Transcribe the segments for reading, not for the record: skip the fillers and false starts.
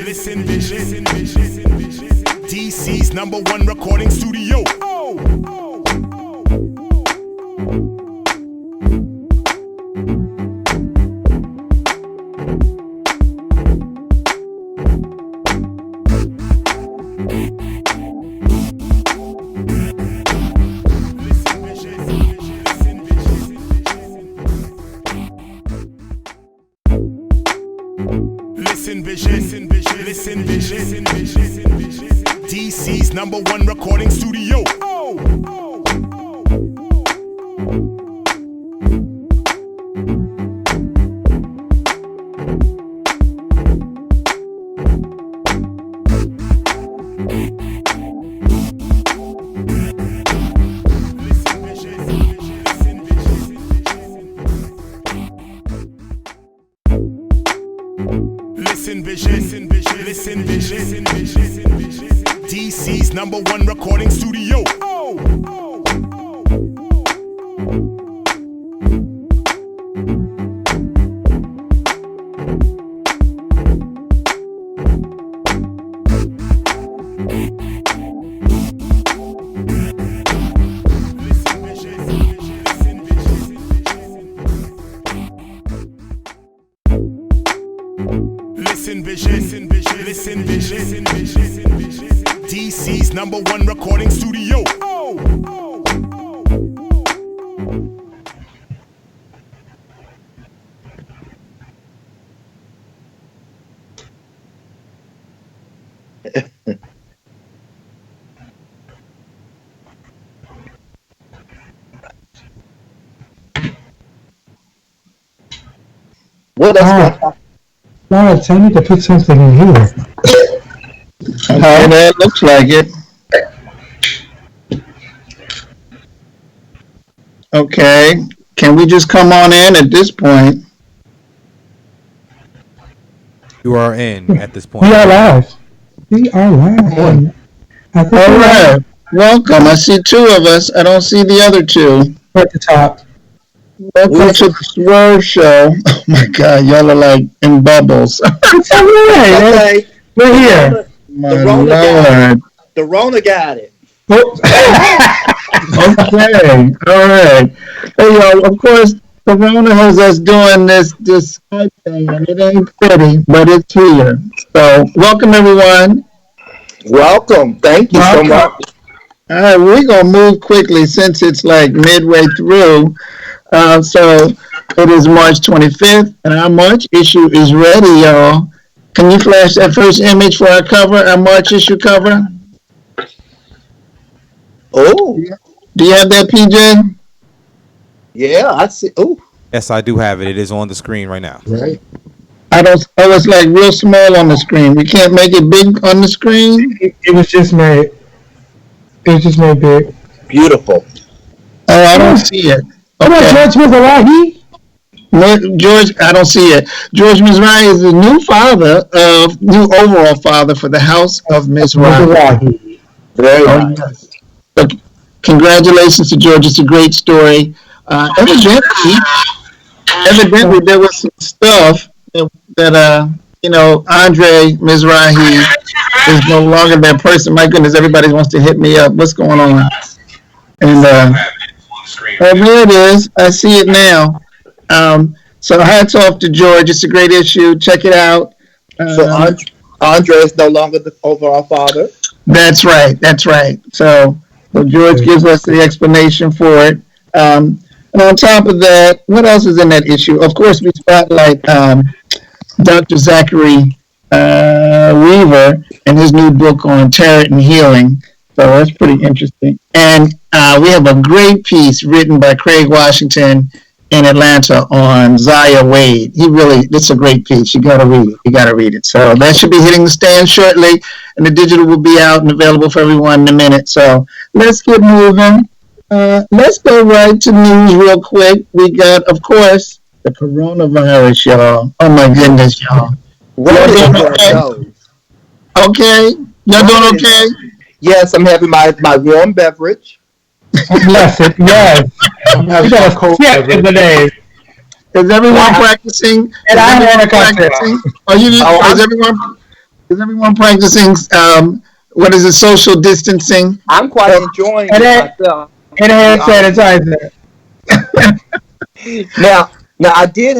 DC's #1 recording studio. Listen vision. DC's #1 recording studio. Listen vision. DC's #1 recording studio. Listen vision. DC's #1 recording studio. What else? Lawrence, I need to put something in here. Okay, that looks like it. Okay, can we just come on in at this point? You are in at this point. We are live. All right, welcome. I see two of us. I don't see the other two. At the top. Welcome to the Swerv Show. Oh my God, y'all are like in bubbles. It's all right. Okay. We're here. My Lord. The Rona got it. Oh. Okay, all right. Hey, y'all, of course, Corona has us doing this Skype thing, and it ain't pretty, but it's here. So, welcome, everyone. Welcome. Thank you so much. All right, we're going to move quickly since it's like midway through. So it is March 25th, and our March issue is ready, y'all. Can you flash that first image for our cover, our March issue cover? Oh. Do you have that, PJ? Yeah, I see. Oh. Yes, I do have it. It is on the screen right now. Right. Oh, it's like real small on the screen. We can't make it big on the screen? It was just made big. Beautiful. Oh, I don't see it. Okay. George Mizrahi? George, I don't see it. George Mizrahi is the new overall father for the House of Mizrahi. Very nice. Yes. But congratulations to George. It's a great story. Evidently, there was some stuff that Andre Mizrahi is no longer that person. My goodness, everybody wants to hit me up. What's going on? And there it is. I see it now. So hats off to George. It's a great issue. Check it out. So Andre is no longer the overall father? That's right. So George gives us the explanation for it. And on top of that, what else is in that issue? Of course, we spotlight Dr. Zachary Weaver and his new book on tarot and healing. So that's pretty interesting. And we have a great piece written by Craig Washington in Atlanta on Zaya Wade. This is a great piece. You gotta read it. So that should be hitting the stand shortly, and the digital will be out and available for everyone in a minute. So let's get moving. Let's go right to news real quick. We got, of course, the coronavirus, y'all. Oh my goodness, y'all. Y'all doing okay? Okay? Y'all doing okay? Yes, I'm having my warm beverage. Yes. We got a cold in the day. Is everyone practicing? And I want to practicing. Is everyone? Is everyone practicing, what is it, social distancing? I'm quite enjoying And it myself. And hand sanitizer. Now, I did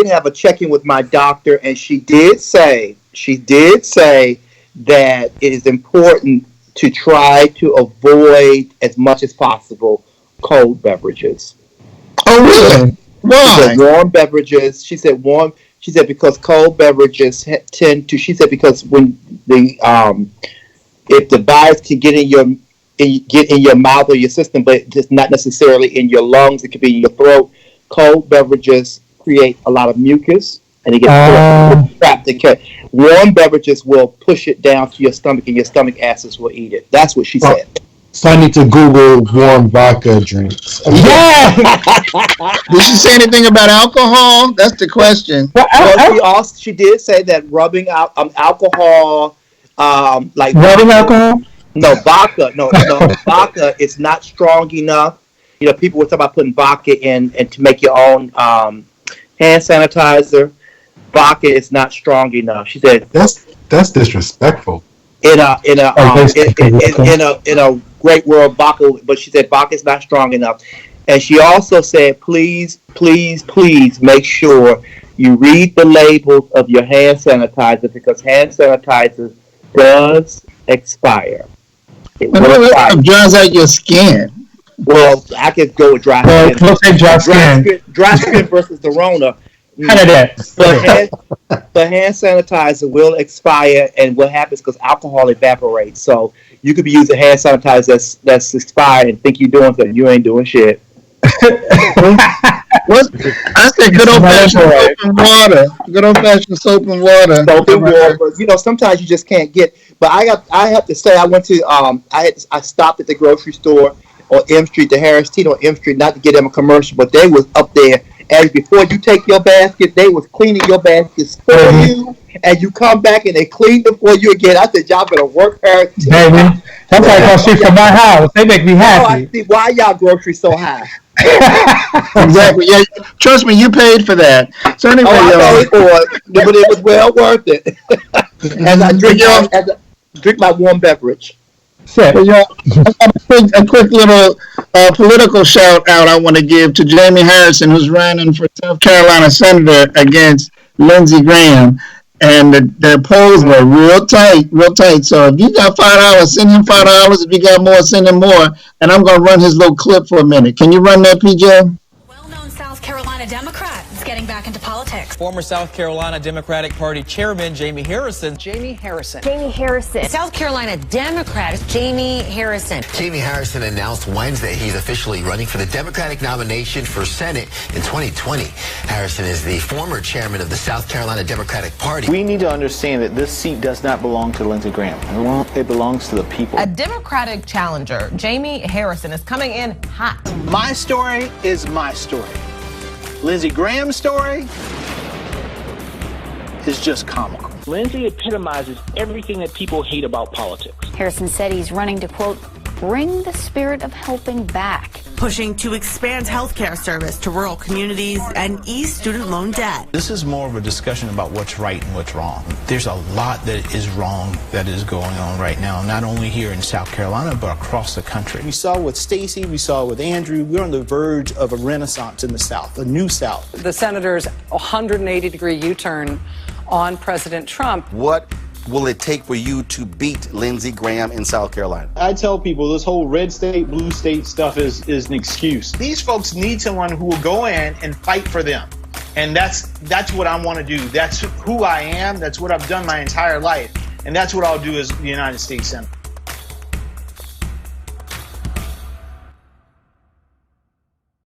have a check-in with my doctor, and she did say that it is important to try to avoid as much as possible cold beverages. Oh, really? Why? She said warm beverages. She said because cold beverages tend to. She said because when the if the virus can get in your mouth or your system, but just not necessarily in your lungs, it could be in your throat. Cold beverages create a lot of mucus, and it gets trapped. Warm beverages will push it down to your stomach, and your stomach acids will eat it. That's what she said. So I need to Google warm vodka drinks. Yeah. Did she say anything about alcohol? That's the question. Well, she did say that rubbing out alcohol, like rubbing alcohol. No, vodka. No, vodka is not strong enough. You know, people were talking about putting vodka in and to make your own hand sanitizer. Vodka is not strong enough. She said that's disrespectful. In a great world vodka, but she said vodka is not strong enough. And she also said, please make sure you read the labels of your hand sanitizer, because hand sanitizer does expire. It dries out your skin. Well, I could go with dry skin. Let's say dry skin. Dry skin versus the Rona. But hand sanitizer will expire, and what happens because alcohol evaporates. So you could be using hand sanitizer that's expired and think you're doing something. You ain't doing shit. I said good old fashioned soap and water. Good old fashioned soap and water. Soap and water. But, you know, sometimes you just can't get. But I have to say, I went to I stopped at the grocery store on M Street, the Harris Teeter on M Street, not to get them a commercial, but they was up there. And before you take your basket, they was cleaning your baskets for you, and you come back and they clean them for you again. I said, y'all better work hard. Baby, that's like across street from my house. They make me happy. Oh, I see. Why y'all groceries so high? Exactly. Yeah, trust me, you paid for that. So anyway, I paid for it, but it was well worth it. As I drink my warm beverage. So, a quick little political shout out I want to give to Jamie Harrison, who's running for South Carolina Senator against Lindsey Graham. And the polls were real tight. So if you got $5, send him $5. If you got more, send him more. And I'm going to run his little clip for a minute. Can you run that, PJ? Well-known South Carolina Democrat is getting back into politics. Former South Carolina Democratic Party Chairman Jamie Harrison. South Carolina Democrat Jamie Harrison. Jamie Harrison announced Wednesday he's officially running for the Democratic nomination for Senate in 2020. Harrison is the former chairman of the South Carolina Democratic Party. We need to understand that this seat does not belong to Lindsey Graham. It belongs to the people. A Democratic challenger, Jamie Harrison, is coming in hot. My story is my story. Lindsey Graham's story is just comical. Lindsey epitomizes everything that people hate about politics. Harrison said he's running to, quote, bring the spirit of helping back. Pushing to expand healthcare service to rural communities and ease student loan debt. This is more of a discussion about what's right and what's wrong. There's a lot that is wrong that is going on right now, not only here in South Carolina, but across the country. We saw with Stacey, we saw with Andrew, we're on the verge of a renaissance in the South, a new South. The senator's 180-degree U-turn on President Trump. What will it take for you to beat Lindsey Graham in South Carolina? I tell people this whole red state, blue state stuff is an excuse. These folks need someone who will go in and fight for them. And that's what I want to do. That's who I am. That's what I've done my entire life. And that's what I'll do as the United States Senator.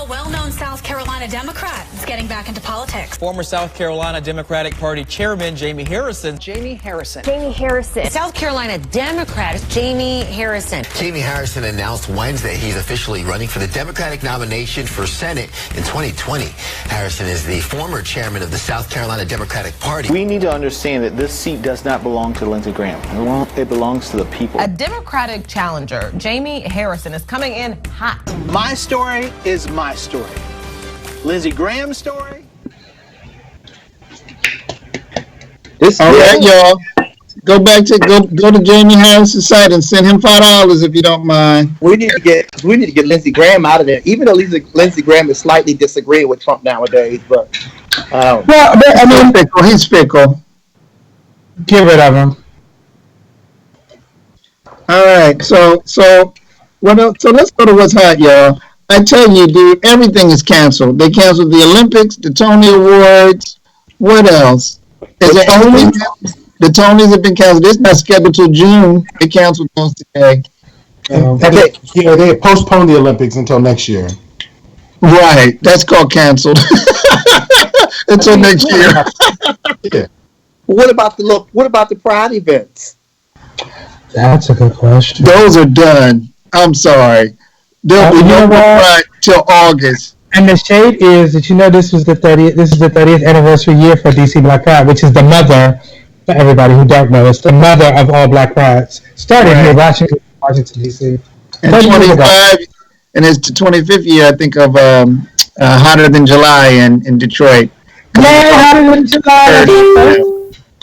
Well-known South Carolina Democrat is getting back into politics. Former South Carolina Democratic Party Chairman Jamie Harrison. South Carolina Democrat Jamie Harrison. Jamie Harrison announced Wednesday he's officially running for the Democratic nomination for Senate in 2020. Harrison is the former chairman of the South Carolina Democratic Party. We need to understand that this seat does not belong to Lindsey Graham. It belongs to the people. A Democratic challenger, Jamie Harrison, is coming in hot. My story is my story. Lindsey Graham's story All right, y'all. Go to Jamie Harris's site and send him $5 if you don't mind. We need to get Lindsey Graham out of there. Even though Lindsey Graham is slightly disagreeing with Trump nowadays, but he's fickle. Get rid of him. All right, so what else? So let's go to what's hot, y'all. I tell you, dude, everything is canceled. They canceled the Olympics, the Tony Awards. What else? Is there anything else? The Tonys have been canceled. It's not scheduled till June. They canceled those today. They postponed the Olympics until next year. Right. That's called canceled. Until next year. Yeah. What about the Pride events? That's a good question. Those are done. I'm sorry. There'll be no more Pride till August. And the shade is that this is the 30th anniversary year for DC Black Pride, which is the mother. For everybody who don't know, it's the mother of all Black prides. Started here in Washington D.C. And 25, and it's the 25th year, I think, of Hotter Than July in Detroit. Man, Hotter Than July.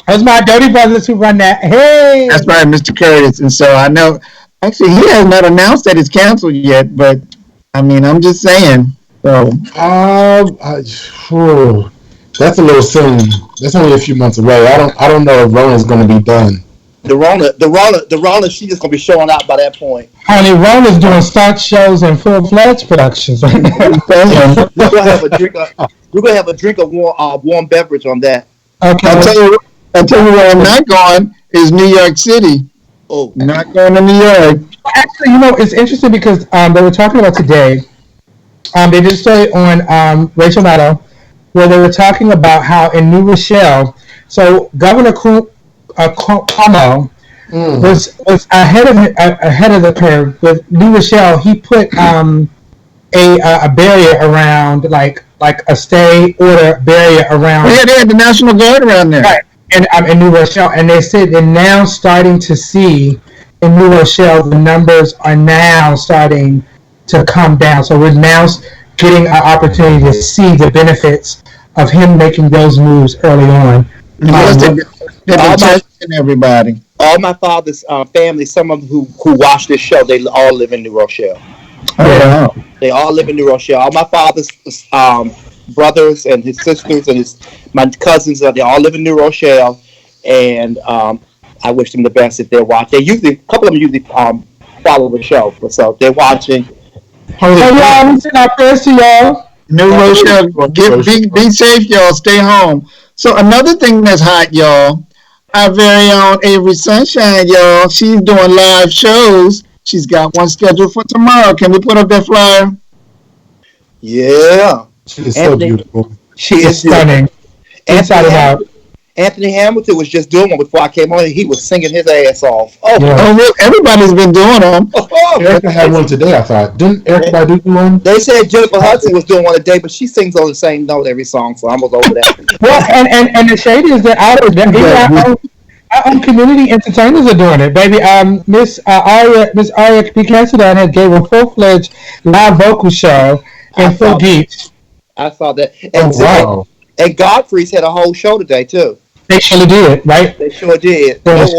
Those my dirty brothers who run that. Hey, that's right, Mr. Curtis. And so I know, actually, he has not announced that it's canceled yet, but I mean, I'm just saying. So, that's a little soon. That's only a few months away. I don't know if Rona's going to be done. The Rona, she's just going to be showing out by that point. Honey, Rona's doing stunt shows and full-fledged productions right now. We're going to have a drink of warm beverage on that. Okay. I'll tell you where I'm not going is New York City. Oh, not going to New York. Actually, it's interesting because they were talking about today. They did a story on Rachel Maddow, where they were talking about how in New Rochelle, so Governor Cuomo was ahead of the curve with New Rochelle. He put a barrier around, like a stay order barrier around. Yeah, they had the National Guard around there. Right, in New Rochelle, and they said they're now starting to see in New Rochelle the numbers are now starting to come down. So we're now getting an opportunity to see the benefits of him making those moves early on. Everybody. All my father's family, some of them who watch this show, they all live in New Rochelle. Oh, wow. They all live in New Rochelle. All my father's brothers and his sisters and my cousins, they all live in New Rochelle. And I wish them the best if they're watching. A couple of them usually follow the show, so they're watching. Hey, y'all, we send our prayers to y'all. New Rochelle, be safe, y'all. Stay home. So another thing that's hot, y'all, our very own Avery Sunshine, y'all. She's doing live shows. She's got one scheduled for tomorrow. Can we put up that flyer? Yeah. She is so beautiful. She is stunning. Inside and out. Anthony Hamilton was just doing one before I came on. He was singing his ass off. Oh, really? Everybody's been doing them. Erica had one today, I thought. Didn't Erica do one? They said Jennifer Hudson was doing one today, but she sings on the same note every song, so I was over that. Well, and the shade is that our own community entertainers are doing it, baby. Miss Aria P. Cassidy had gave a full-fledged live vocal show in Full Geeks. I saw that. And Godfrey's had a whole show today too. They surely did, right? They sure did. What's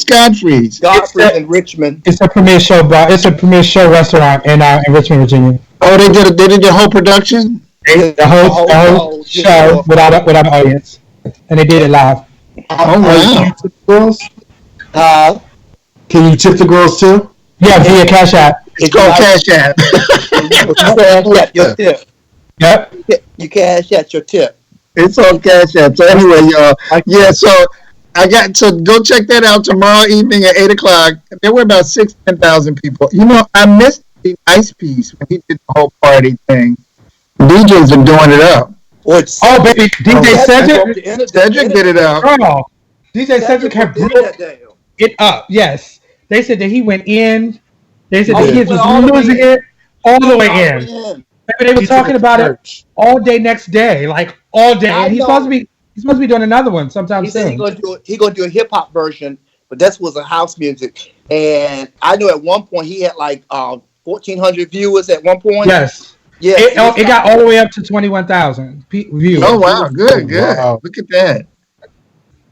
Godfrey's? Godfrey's in Richmond. It's a premier show bar. It's a premier show restaurant in Richmond, Virginia. Oh, they did the whole production? The whole show without an audience, and they did it live. Oh wow! Can you tip the girls too? Yeah, via Cash App. It's called Cash App. Your tip. Yep. You cash out your tip. It's on Cash App. So anyway, y'all. Yeah, so go check that out tomorrow evening at 8:00. There were about 10,000 people. I missed the Ice Piece when he did the whole party thing. DJs are doing it up. Oh, baby, DJ Cedric. Cedric did it up. Girl, DJ Cedric had broke it up. Yes, they said that he went in. They said the kids was losing it all the way in. Maybe they were talking about it all day next day, like all day. And he's supposed to be doing another one sometime soon. He's gonna do a hip hop version, but that was a house music. And I know at one point he had like 1,400 viewers at one point. Yes. Yeah, it got all the way up to 21,000 views. Oh wow, good. Wow. Look at that.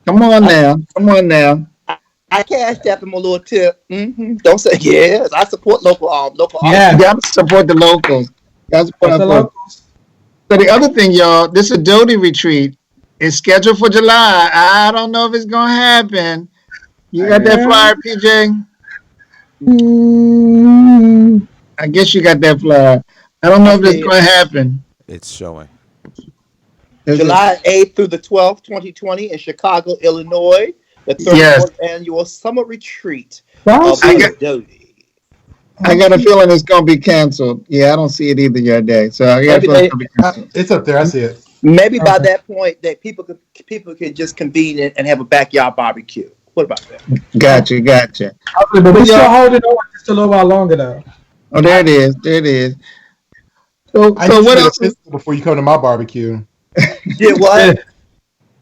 Come on now. I cashed up him a little tip. Mm-hmm. Don't say yes. I support local Yeah, you gotta support the locals. Gotta support the locals. So the other thing, y'all, this Adoti retreat is scheduled for July. I don't know if it's gonna happen. You got that flyer, PJ? I guess you got that flyer. I don't know if it's gonna happen. It's showing. July 8th through the 12th, 2020 in Chicago, Illinois. The 34th annual summer retreat of Adoti. I got a feeling it's gonna be canceled. Yeah, I don't see it either yet day. So I got a feeling it's gonna be canceled. It's up there. I see it. Maybe by that point that people can just convene and have a backyard barbecue. What about that? Gotcha. But we still hold it on just a little while longer though. Oh, there it is. So what else? Before you come to my barbecue. Yeah, what?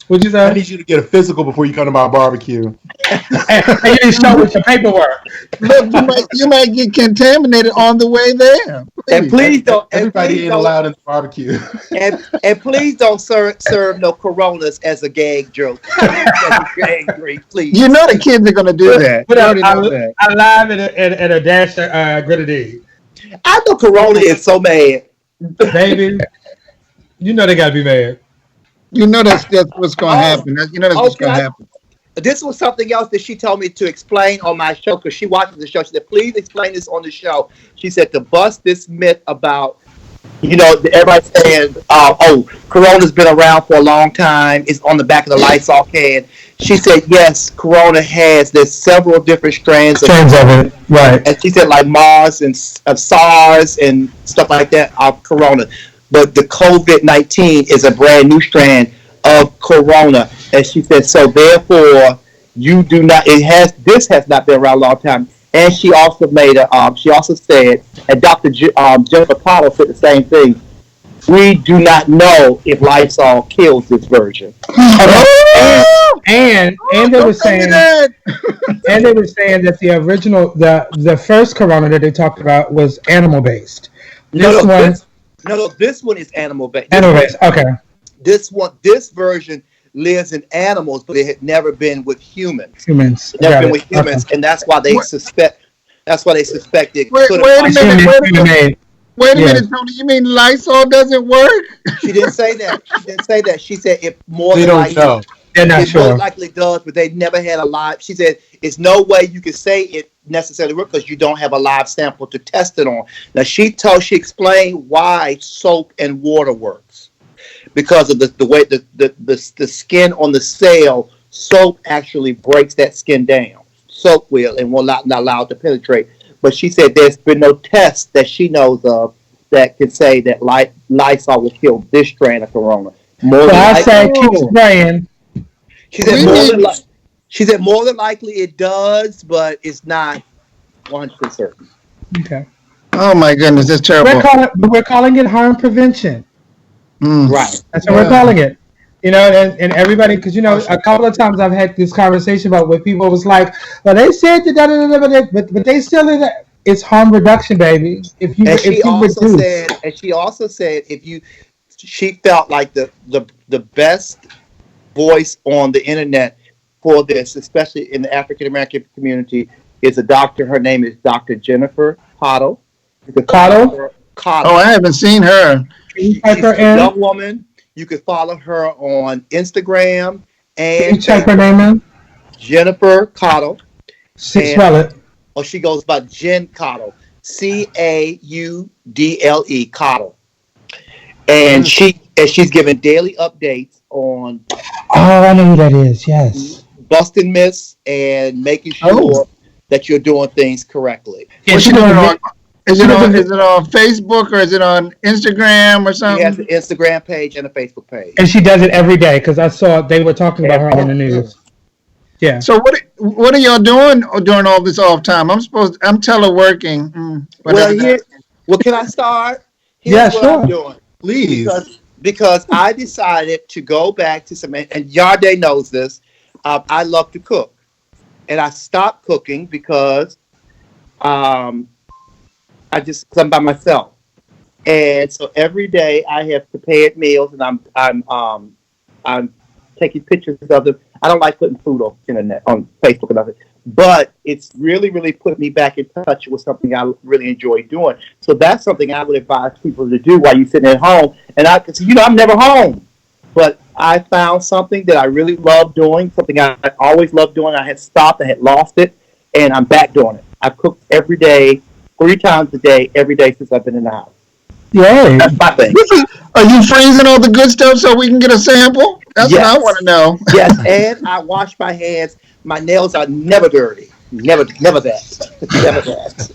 What'd you say? I need you to get a physical before you come to my barbecue. And you didn't show with your paperwork. Look, you might get contaminated on the way there. And please don't. Everybody ain't allowed in the barbecue. And please don't serve no Coronas as a gag joke. Please. You know the kids are gonna do that. I live at a dash grenadine. I know Corona is so mad, baby. You know they gotta be mad. You know that's what's going to happen. You know that's what's going to happen. This was something else that she told me to explain on my show because she watches the show. She said, please explain this on the show. She said to bust this myth about, everybody saying, Corona's been around for a long time. It's on the back of the Lysol can. She said, yes, Corona there's several different strands of it, right. And she said like Mars and SARS and stuff like that of Corona. But the COVID-19 is a brand new strand of Corona. And she said, so therefore, this has not been around a long time. And she also said, and Dr. Jennifer Cottle said the same thing, we do not know if Lysol kills this version. And they were saying that the original, the first Corona that they talked about was animal based. This one is animal based. Okay. This version lives in animals, but it had never been with humans. And that's why they suspect. That's why they suspected. Wait a minute, Tony. You mean Lysol doesn't work? She didn't say that. She said it more they than don't know. They're not sure. More likely does, but they never had a live. She said it's no way you can say it necessarily works because you don't have a live sample to test it on. Now she explained why soap and water works because of the way the skin on the cell. Soap actually breaks that skin down. Soap will and will not allow it to penetrate. But she said there's been no test that she knows of that can say that Lysol will kill this strand of Corona. I say keep spraying. She said more than likely it does, but it's not 100% certain. Okay. Oh my goodness, that's terrible. We're calling it harm prevention. Right. That's what we're calling it. And everybody, because a couple of times I've had this conversation about where people was like, well, they said but they still it's harm reduction, baby. She also said she felt like the best voice on the internet for this, especially in the African American community, is a doctor. Her name is Dr. Jennifer Cottle. Cottle? Oh, I haven't seen her. She's a young woman. You can follow her on Instagram and can you check her name in? Jennifer Cottle. Spell it. Oh, she goes by Jen Cottle. Caudle. Cottle. And she's giving daily updates on I know who that is, yes. Busting myths and making sure that you're doing things correctly. What's she doing on? Is it on Facebook or is it on Instagram or something? She has an Instagram page and a Facebook page. And she does it every day because I saw they were talking about her on the news. Yeah. So what are y'all doing during all this off time? I'm teleworking. Well, can I start? Here's what I'm doing. Please. Because I decided to go back to some, and Yarde knows this. I love to cook, and I stopped cooking because I'm by myself, And so every day I have prepared meals, and I'm taking pictures of them. I don't like putting food on internet, on Facebook and nothing, but it's really, really put me back in touch with something I really enjoy doing. So that's something I would advise people to do while you're sitting at home. And cause, I'm never home, but I found something that I really love doing, something I always loved doing. I had stopped, I had lost it, and I'm back doing it. I've cooked every day, 3 times a day, every day since I've been in the house. Yay. That's my thing. Are you freezing all the good stuff so we can get a sample? That's what I want to know. Yes, and I wash my hands. My nails are never dirty. Never that. Never that.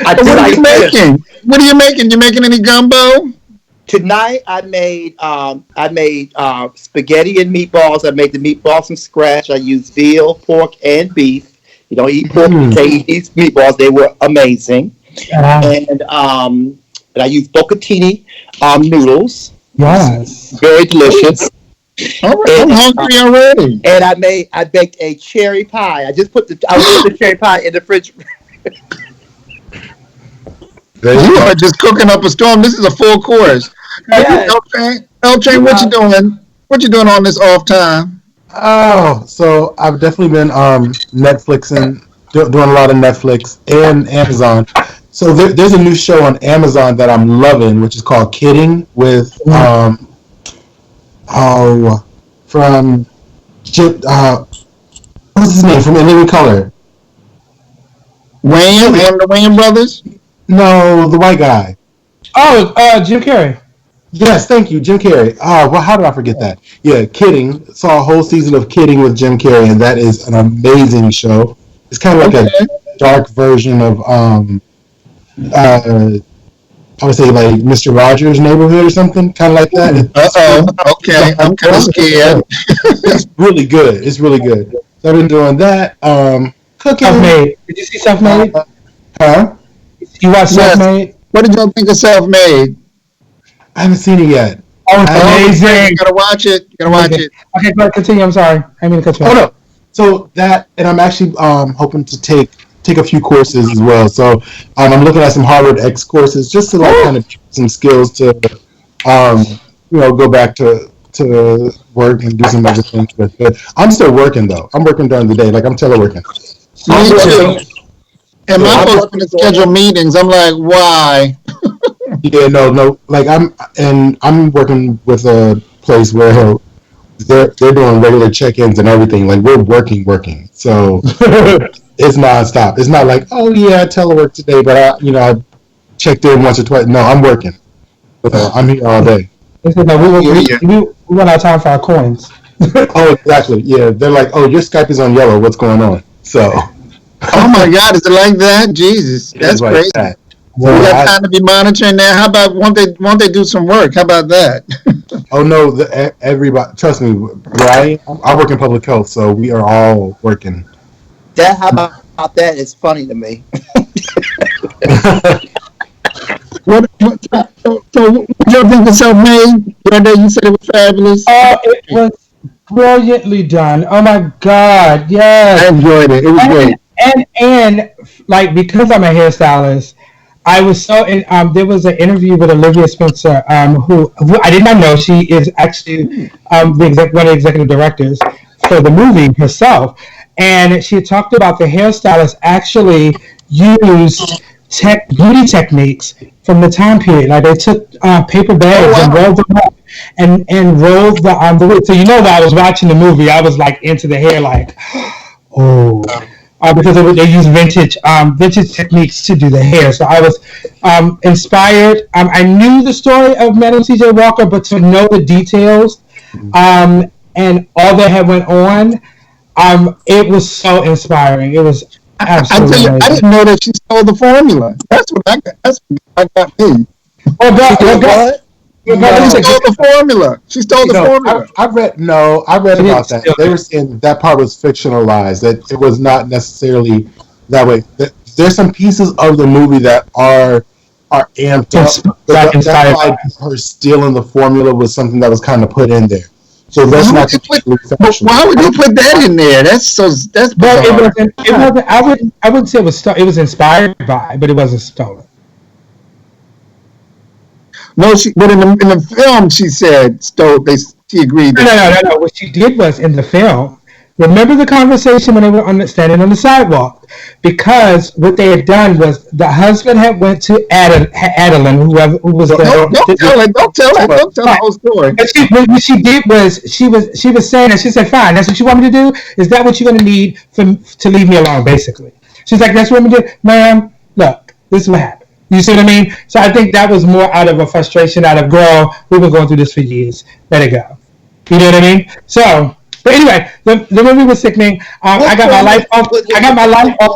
What are you making? What are you making? You making any gumbo? Tonight I made spaghetti and meatballs. I made the meatballs from scratch. I used veal, pork, and beef. You don't eat pork, you can't eat these meatballs. They were amazing. And I used bocatini noodles. Yes. Very delicious. All right, I'm hungry already. And I baked a cherry pie. I put the cherry pie in the fridge. You are just cooking up a storm. This is a full course. Yes. L-Train, what you doing? What you doing on this off time? Oh, so I've definitely been Netflixing, doing a lot of Netflix and Amazon. So there's a new show on Amazon that I'm loving, which is called Kidding with from what's his name from In Living Color? Wayne and the Wayne brothers? No, the white guy. Oh, Jim Carrey. Yes, thank you, Jim Carrey. Well, how did I forget that? Yeah, Kidding. Saw a whole season of Kidding with Jim Carrey, and that is an amazing show. It's kind of like a dark version of I would say like Mr. Rogers' Neighborhood or something, kind of like that. Okay, I'm kind of scared. It's really good. It's really good. So I've been doing that. Cooking. Self-made. Did you see Self-Made? Huh? You watched Self-Made? What did y'all think of Self-Made? I haven't seen it yet. Oh, it's amazing. You gotta watch it. Okay, go ahead, continue. I'm sorry. I mean to cut you off. Oh no. So that, and I'm actually hoping to take a few courses as well. So I'm looking at some Harvard X courses just to like kind of some skills to go back to work and do some other things with. But I'm still working though. I'm working during the day. Like I'm teleworking. Me too. And my folks want to schedule meetings. I'm like, why? Yeah, no. Like I'm working with a place where they're doing regular check-ins and everything. Like we're working. So it's nonstop. It's not like, oh yeah, I telework today, but I checked in once or twice. No, I'm working. So I'm here all day. We run out of time for our coins. Oh, exactly. Yeah, they're like, oh, your Skype is on yellow. What's going on? So. Oh my God, is it like that? Jesus, that's like crazy. That. Well, we got time to be monitoring that. How about won't they do some work? How about that? Oh no, everybody. Trust me, right? I work in public health, so we are all working. How about that is funny to me. So what y'all think of Self-Made? You said it was fabulous. Oh, it was brilliantly done. Oh my God, yes. I enjoyed it. It was great. And like because I'm a hairstylist, I was so there was an interview with Olivia Spencer, who I did not know she is actually one of the executive directors for the movie herself, and she talked about the hairstylist actually used beauty techniques from the time period. Like they took paper bags and rolled them up and rolled the wig. So while I was watching the movie, I was like into the hair, like because they use vintage techniques to do the hair. So I was inspired. I knew the story of Madam C.J. Walker, but to know the details and all that had went on, it was so inspiring. It was absolutely amazing. I didn't know that she stole the formula. That's what I got me. She stole the formula. She stole the formula. I read about that. They were saying that part was fictionalized, that it was not necessarily that way. There's some pieces of the movie that are amped up. That's why her stealing the formula was something that was kind of put in there. So that's not completely fictional. Why would you put that in there? That's but it wasn't. I wouldn't say it was. It was inspired by, but it wasn't stolen. No, but in the film, she said she agreed. No. What she did was in the film. Remember the conversation when they were standing on the sidewalk? Because what they had done was the husband had went to Adeline, who was the. Don't tell the whole story. But what she did was she was saying that she said, "Fine, that's what you want me to do. Is that what you're going to need to leave me alone?" Basically, she's like, "That's what I'm going to do, ma'am. Look, this is what happened." You see what I mean? So I think that was more out of a frustration, out of girl. We've been going through this for years. Let it go. You know what I mean? So. But anyway, the movie was sickening. I got my life off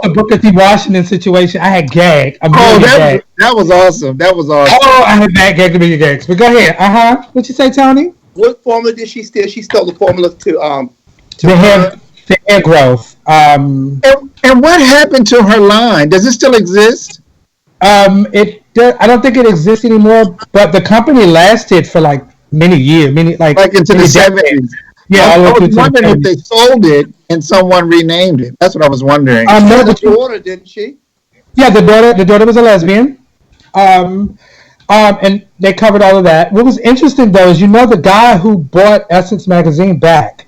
the Booker T. Washington situation. I had gagged. That was awesome. Oh, I had bad gag to be gags. But go ahead. What you say, Tony? What formula did she steal? She stole the formula to the hair growth. And what happened to her line? Does it still exist? I don't think it exists anymore. But the company lasted for like many years, like into the 70s. Yeah, I was wondering if they sold it and someone renamed it. That's what I was wondering. The daughter, didn't she? Yeah, the daughter was a lesbian. And they covered all of that. What was interesting though is the guy who bought Essence magazine back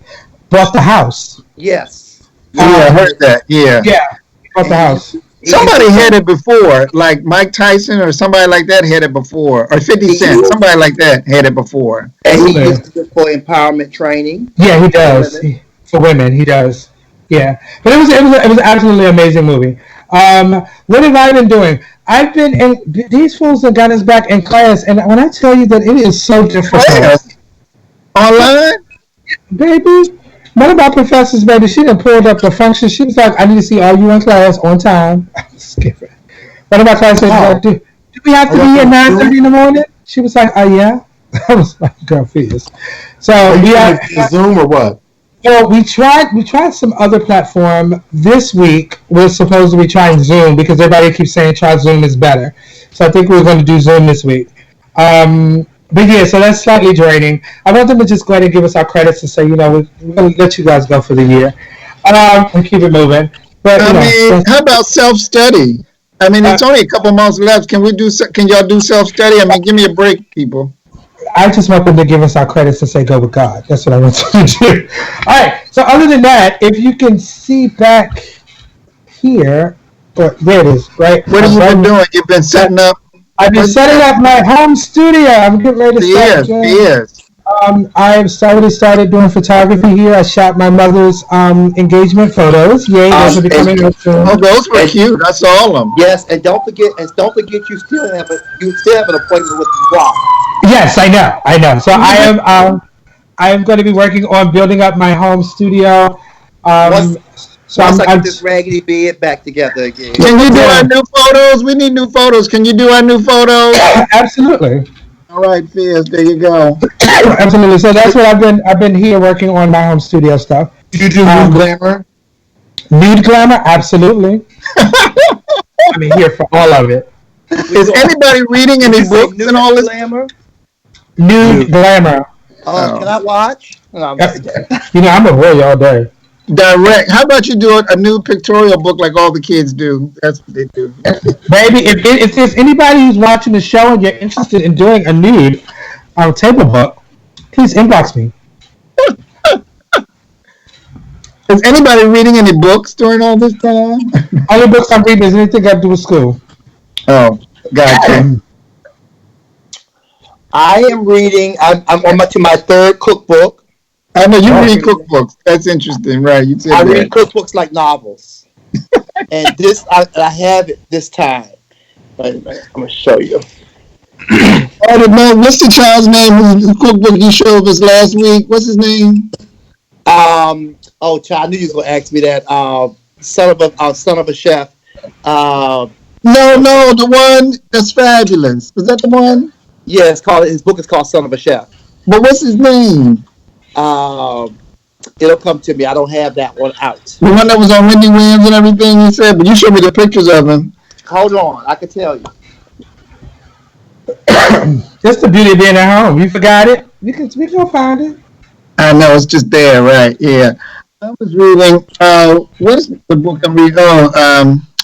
bought the house. Yes. I heard that. Yeah. Yeah, he bought the house. Somebody had it before, like Mike Tyson or somebody like that had it before, or 50 Cent, somebody like that had it before. And he uses it for empowerment training. Yeah, he does for women. He does. Yeah, but it was absolutely amazing movie. What have I been doing? I've been in these fools have got us back in class, and when I tell you that it is so difficult. Online, baby. One of our professors, baby, she done pulled up the function. She was like, "I need to see all you in class on time." I was scared. One of my classmates was like, "Do we have to be here 9:30 in the morning?" She was like, "Oh yeah." I was like, "Girl, fierce." So we had Zoom or what? Well, we tried some other platform this week. We're supposed to be trying Zoom because everybody keeps saying try Zoom is better. So I think we're going to do Zoom this week. But yeah, so that's slightly draining. I want them to just go ahead and give us our credits and say, we're going to let you guys go for the year. And keep it moving. But how about self-study? I mean, it's only a couple months left. Can y'all do self-study? I mean, give me a break, people. I just want them to give us our credits and say go with God. That's what I want them to do. All right. So other than that, if you can see back here, or there it is, right? What have you been doing? You've been setting up? I've been setting up my home studio. I'm getting ready to start. Yes. I've already started doing photography here. I shot my mother's engagement photos. Yay, those will be coming up soon. Oh, those were cute. I saw them. Yes, and don't forget, you still have an appointment with the blog. Yes, I know. So I am going to be working on building up my home studio. So I'm get this raggedy bed back together again. Can you do our new photos? We need new photos. Can you do our new photos? Absolutely. All right, Fizz, there you go. Absolutely. So that's what I've been here working on my home studio stuff. You do nude glamour? Nude glamour? Absolutely. I'm here for all of it. Is anybody reading any books and all this? Glamour? Nude glamour. Can I watch? No, I'm a warrior all day. Direct. How about you do a new pictorial book like all the kids do? That's what they do. Baby, if there's anybody who's watching the show and you're interested in doing a nude table book, please inbox me. Is anybody reading any books during all this time? Only books I'm reading is anything I do with school. Oh, gotcha. I am reading. I'm on to my third cookbook. I know you read cookbooks. That's interesting, right? You said I read cookbooks like novels, and this I have it this time. Wait a minute, I'm gonna show you. What's the child's name whose cookbook you showed us last week? What's his name? Child, I knew you was gonna ask me that. Son of a chef. No, the one that's fabulous. Was that the one? Yeah, his book is called Son of a Chef. But what's his name? It'll come to me. I don't have that one out. The one that was on Wendy Williams and everything you said, but you showed me the pictures of him. Hold on, I can tell you. That's the beauty of being at home. You forgot it? We can find it. I know, it's just there, right? Yeah. I was reading, what's the book I'm reading?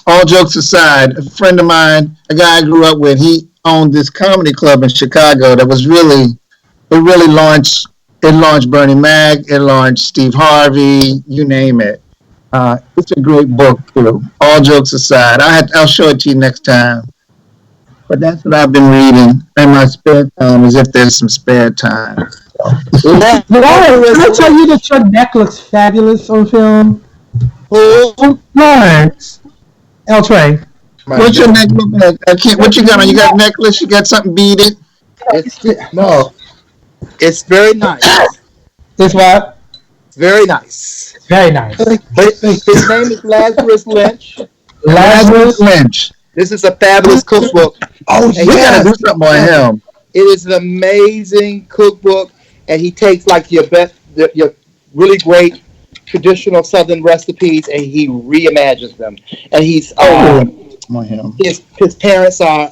All Jokes Aside. A friend of mine, a guy I grew up with, he owned this comedy club in Chicago that was it launched Bernie Mac, it launched Steve Harvey, you name it. It's a great book too. All jokes aside, I'll show it to you next time. But that's what I've been reading in my spare time, as if there's some spare time. Did I tell you that your neck looks fabulous on film? Lawrence. L-Train. What's your neck look like? What you got on? You got a necklace? You got something beaded? It's very nice. It's what? Very nice. Very nice. His name is Lazarus Lynch. Lazarus Lynch. This is a fabulous cookbook. Oh, yeah. We gotta do something on him. It is an amazing cookbook, and he takes like your really great traditional Southern recipes, and he reimagines them. And he's his parents are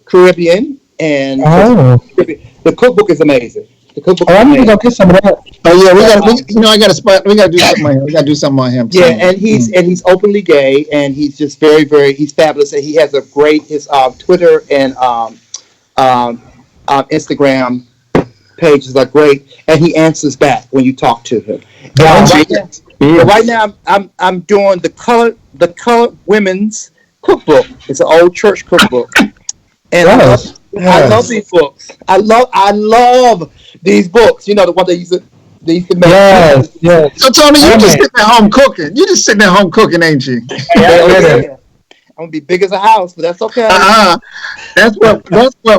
Caribbean, and the cookbook is amazing. I need to go get some of that. Oh yeah, I got a spot. We got to do something on him. We got to do something on him. Yeah, and he's openly gay, and he's just he's fabulous, and he has a great Twitter and Instagram pages are great, and he answers back when you talk to him. Right now, I'm doing the colored women's cookbook. It's an old church cookbook, and I love these books. I love these books. You know, the one they used to make. Yes. So Tony, you just sitting at home cooking. You just sitting at home cooking, ain't you? Yeah. I'm gonna be big as a house, but that's okay. That's what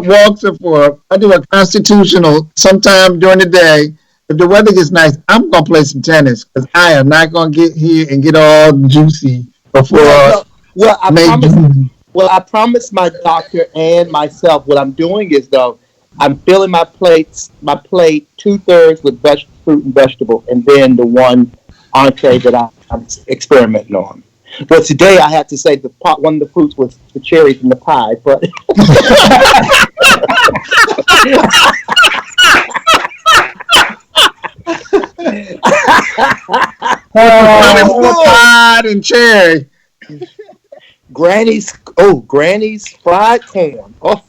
walks are for. I do a constitutional sometime during the day. If the weather gets nice, I'm gonna play some tennis because I am not gonna get here and get all juicy before. I promised my doctor and myself what I'm doing is though I'm filling my plate 2/3 with fruit and vegetable, and then the one entree that I'm experimenting on. But today I have to say one of the fruits was the cherries in the pie, but pie and cherry. Granny's fried corn. Oh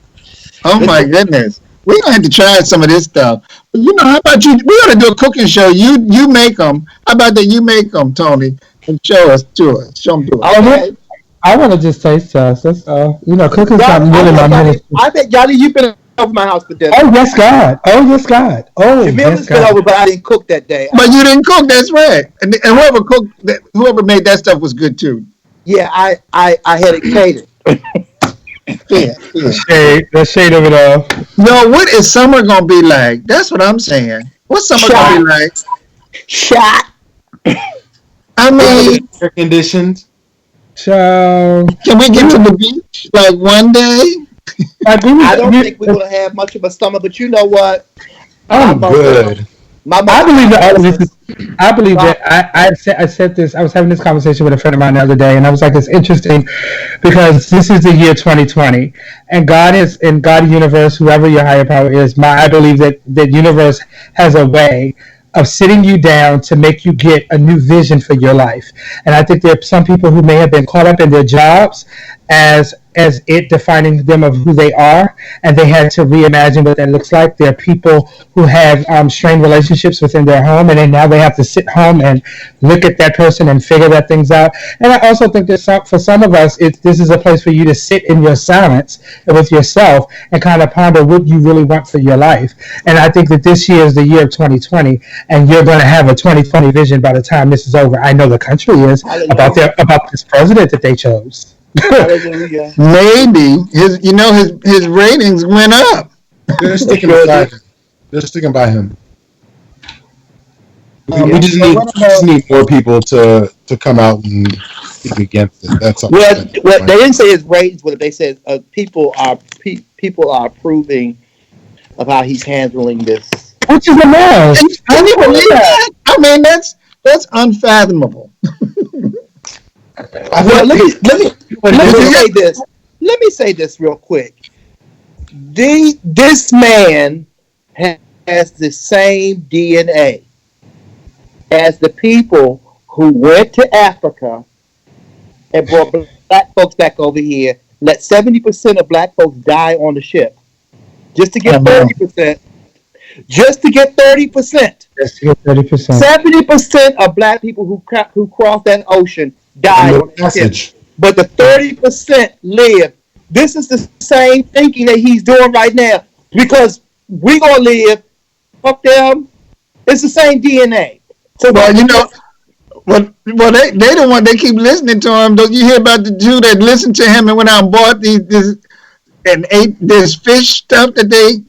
my goodness. We're gonna have to try some of this stuff. But how about you? We ought to do a cooking show. You make them. How about that? You make them, Tony, and show them to us. Okay. I want to just taste us. That's cooking's not really my ministry. I bet Yanni, you've been over my house for dinner. Oh yes, God. Jamil's been over, but I didn't cook that day. But you didn't cook. That's right. And whoever made that stuff was good too. Yeah, I had it catered. The shade of it all. No, what is summer gonna be like? That's what I'm saying. What's summer gonna be like? Shot. I mean, air conditioned. So can we get to the beach like one day? I don't think we're gonna have much of a summer, but you know what? I'm good. I believe that all of this is. I believe that I said this. I was having this conversation with a friend of mine the other day, and I was like, "It's interesting because this is the year 2020, and God is in God universe, whoever your higher power is. I believe that the universe has a way of sitting you down to make you get a new vision for your life. And I think there are some people who may have been caught up in their jobs as it defining them of who they are, and they had to reimagine what that looks like. There are people who have strained relationships within their home, and then now they have to sit home and look at that person and figure that things out. And I also think that for some of us, this is a place for you to sit in your silence with yourself and kind of ponder what you really want for your life. And I think that this year is the year of 2020, and you're going to have a 2020 vision by the time this is over. I know the country is about this president that they chose. Maybe his ratings went up. They're sticking by him. We just need more people to come out and speak against it. That's all. Well, they didn't say his ratings, but they said people are approving of how he's handling this. Which is a mess. Can you believe that? I mean, that's unfathomable. Well, let me say this. Let me say this real quick. This man has the same DNA as the people who went to Africa and brought black folks back over here let 70% of black folks die on the ship just to get 30%. Just to get 30%. Just to get 30%. 70% of black people who cross that ocean die on the ship. But the 30% live. This is the same thinking that he's doing right now. Because we're going to live. Fuck them. It's the same DNA. So, well, you know, they don't want. They keep listening to him. Don't you hear about the Jew that listened to him and went out and bought and ate this fish stuff that they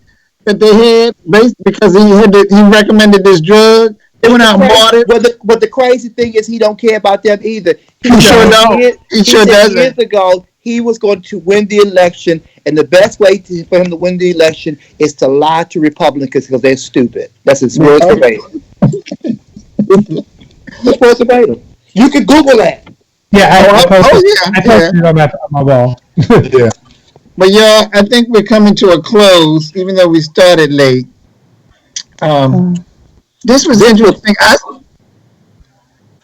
had because he recommended this drug. They went out and bought it. But the crazy thing is, he don't care about them either. He sure don't. He sure doesn't. Years ago, he was going to win the election, and the best way for him to win the election is to lie to Republicans because they're stupid. That's his words verbatim. His words verbatim. You can Google that. Yeah, I posted it on my wall. Yeah. But y'all, I think we're coming to a close, even though we started late. This was interesting.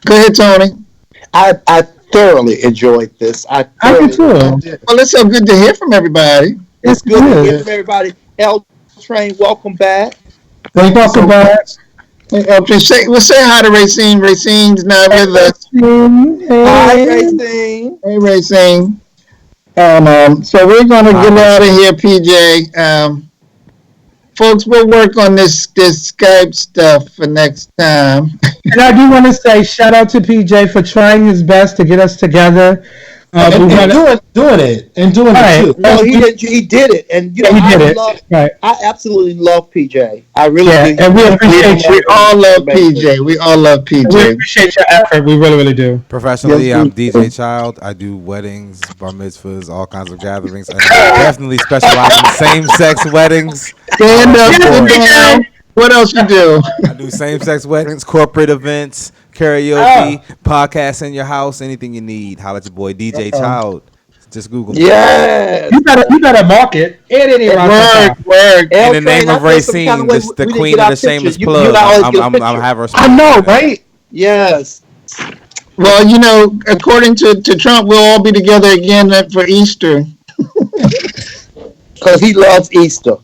Go ahead, Tony. I thoroughly enjoyed this. I did too. Well, it's so good to hear from everybody. It's good to hear from everybody. L Train, welcome back. Welcome back. Say hi to Racine. Racine's not with us. Hi, Racine. Hey, Racine. So we're going to get out of here, PJ. Folks, we'll work on this Skype stuff for next time. And I do want to say shout out to PJ for trying his best to get us together. Doing it too. No, he did it, and he did it. I absolutely love PJ. I really do. And we appreciate you. We all love PJ. We appreciate your effort. We really, really do. Professionally, I'm DJ Child. I do weddings, bar mitzvahs, all kinds of gatherings. And I definitely specialize in same-sex weddings. Stand up, sit down. What else you do? I do same-sex weddings, corporate events, karaoke, podcasts in your house, anything you need. Holla at your boy DJ Child. Just Google me. Yeah, you better market it. Word. In the name of Racine, the queen of the shameless plug. I'm having her. I know, right? Yes. Well, you know, according to Trump, we'll all be together again for Easter. Because he loves Easter.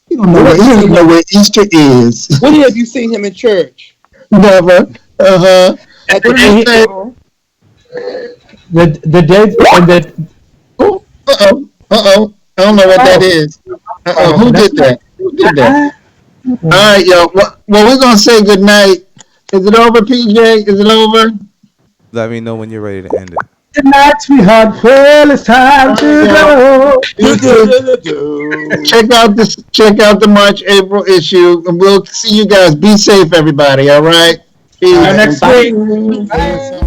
He don't know where Easter is. When have you seen him in church? Never. At the date and that. I don't know what that is. Who did that? All right, yo. Well, we're gonna say good night. Is it over, PJ? Is it over? Let me know when you're ready to end it. Good night, sweetheart. Well, it's time to go. Check out the March April issue, and we'll see you guys. Be safe, everybody. All right. See you next week. Bye.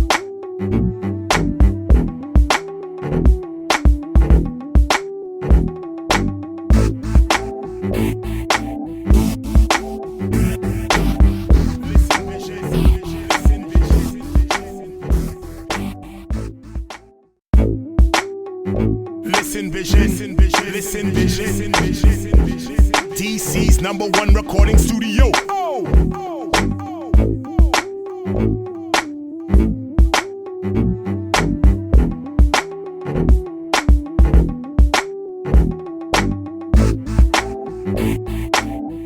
Listen, vision. DC's #1 recording studio. Oh.